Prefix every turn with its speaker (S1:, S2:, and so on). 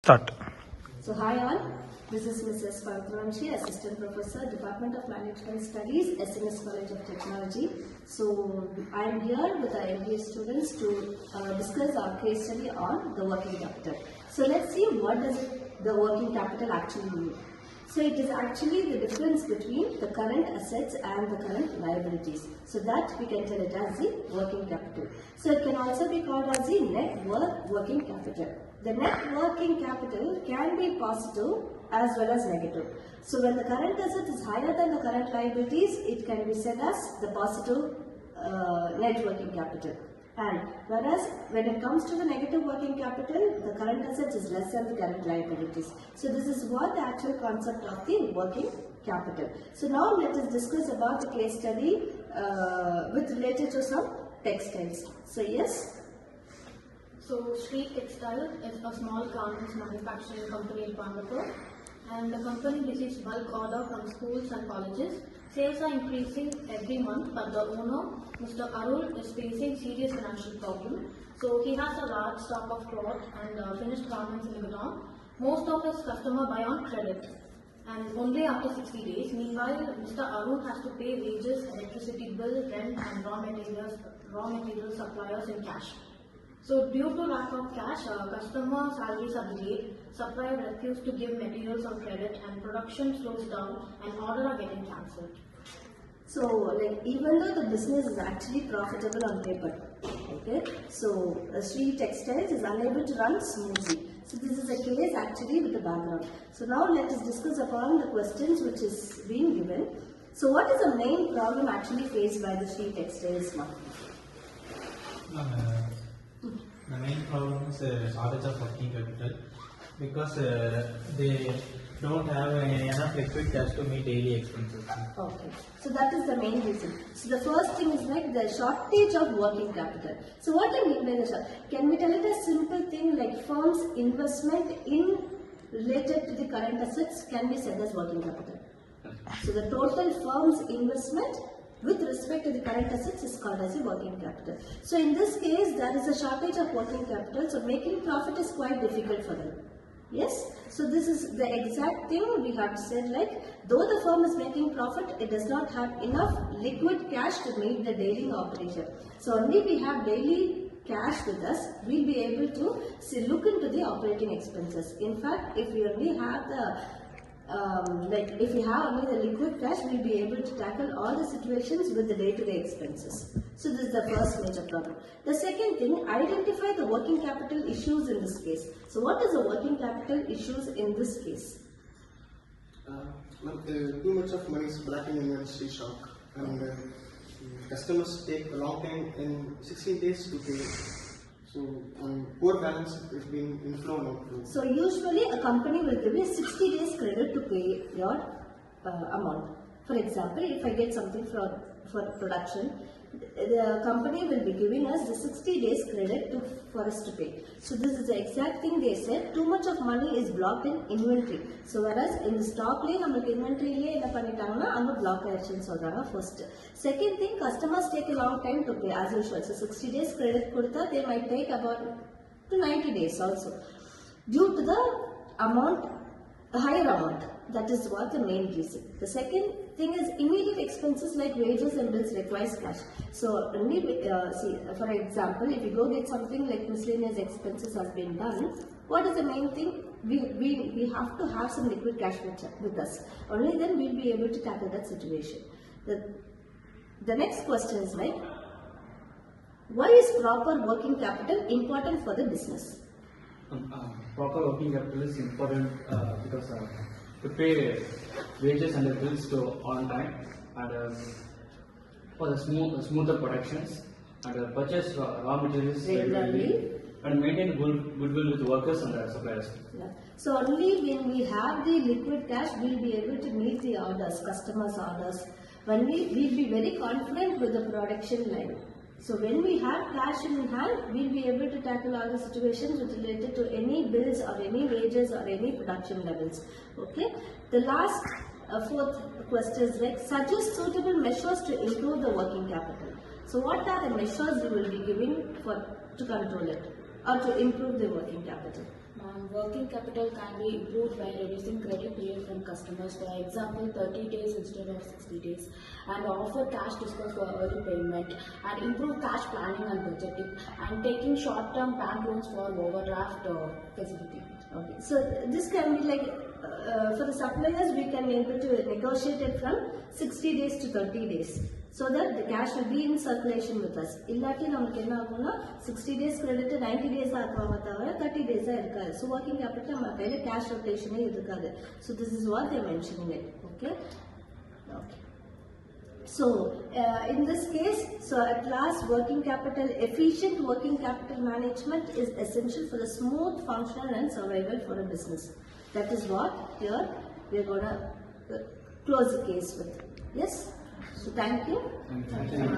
S1: Start.
S2: So hi all, this is Mrs. Pantranshi, Assistant Professor, Department of Management Studies, SNS College of Technology. So I am here with our MBA students to discuss our case study on the working capital. So let's see what does the working capital actually mean. So it is actually the difference between the current assets and the current liabilities. So that we can tell it as the working capital. So it can also be called as the net worth working capital. The net working capital can be positive as well as negative. So when the current asset is higher than the current liabilities, it can be said as the positive net working capital. And whereas when it comes to the negative working capital, the current assets is less than the current liabilities. So this is what the actual concept of the working capital. So now let us discuss about the case study with related to some textiles. So yes.
S3: So Sri Textile is a small garments manufacturing company in Coimbatore, and the company receives bulk order from schools and colleges. Sales are increasing every month, but the owner, Mr. Arul, is facing serious financial problem. So he has a large stock of cloth and finished garments in the godown. Most of his customers buy on credit, and only after 60 days. Meanwhile, Mr. Arul has to pay wages, electricity bill, rent, and raw material suppliers in cash. So due to lack of cash, customer salaries are delayed, supplier refuse to give materials on credit, and production slows down and orders are getting cancelled.
S2: So like even though the business is actually profitable on paper, okay, so Sri Textiles is unable to run smoothly. So this is a case actually with the background. So now let us discuss upon the questions which is being given. So what is the main problem actually faced by the Sri Textiles now?
S1: The main problem is shortage of working capital because they don't have enough liquid cash to meet daily expenses.
S2: Okay, so that is the main reason. So the first thing is like the shortage of working capital. So what do you mean by the shortage? Can we tell it a simple thing like firm's investment in related to the current assets can be said as working capital. So the total firm's investment with respect to the current assets is called as a working capital. So in this case, there is a shortage of working capital, so making profit is quite difficult for them. Yes? So this is the exact thing we have said, like, though the firm is making profit, it does not have enough liquid cash to meet the daily operation. So only we have daily cash with us, we'll be able to look into the operating expenses. In fact, if we only have the if we have only the liquid cash, we'll be able to tackle all the situations with the day-to-day expenses. So this is the first major problem. The second thing, identify the working capital issues in this case. So what is the working capital issues in this case?
S4: Too much of money is blocking inventory stock, and customers take a long time in 16 days to pay. So, poor balance is being inflow and outflow.
S2: So, usually a company will give you 60 days credit to pay your amount. For example, if I get something for production, the company will be giving us the 60 days credit for us to pay. So, this is the exact thing they said. Too much of money is blocked in inventory. So, whereas in the stock lane, inventory block first. Second thing, customers take a long time to pay as usual. So 60 days credit kurta, they might take about to 90 days also. Due to the amount, a higher amount. That is what the main reason. The second thing is immediate expenses like wages and bills requires cash. So only see, for example, if you go get something like miscellaneous expenses has been done, what is the main thing? We have to have some liquid cash with us. Only then we'll be able to tackle that situation. The next question is like, why is proper working capital important for the business?
S5: Proper working capital is important because to pay wages and the bills to on time, and for the smoother productions, and purchase raw materials regularly, and maintain goodwill with workers and the suppliers.
S2: Yeah. So only when we have the liquid cash, we'll be able to meet the orders, customers' orders. When we'll be very confident with the production line. So when we have cash in hand, we'll be able to tackle all the situations related to any bills or any wages or any production levels. Okay. The last fourth question is like, suggest suitable measures to improve the working capital. So what are the measures you will be giving to control it or to improve the working capital?
S6: Working capital can be improved by reducing credit period from customers, for example 30 days instead of 60 days, and offer cash discounts for early payment, and improve cash planning and budgeting, and taking short-term bank loans for overdraft facility.
S2: Okay, so this can be like for the suppliers we can be able to negotiate it from 60 days to 30 days so that the cash will be in circulation with us. இல்லாட்டி நமக்கு என்ன ஆகும்னா 60 days credit 90 days ஆக்குவாங்க தவிர 30 days இருக்காது. So working capital நம்ம கையில cash rotation இருக்காது. So this is what they mentioning it. Okay. Okay. So in this case, so at last efficient working capital management is essential for the smooth function and survival for a business. That is what here we are going to close the case with. Yes? So thank you.
S5: Thank you.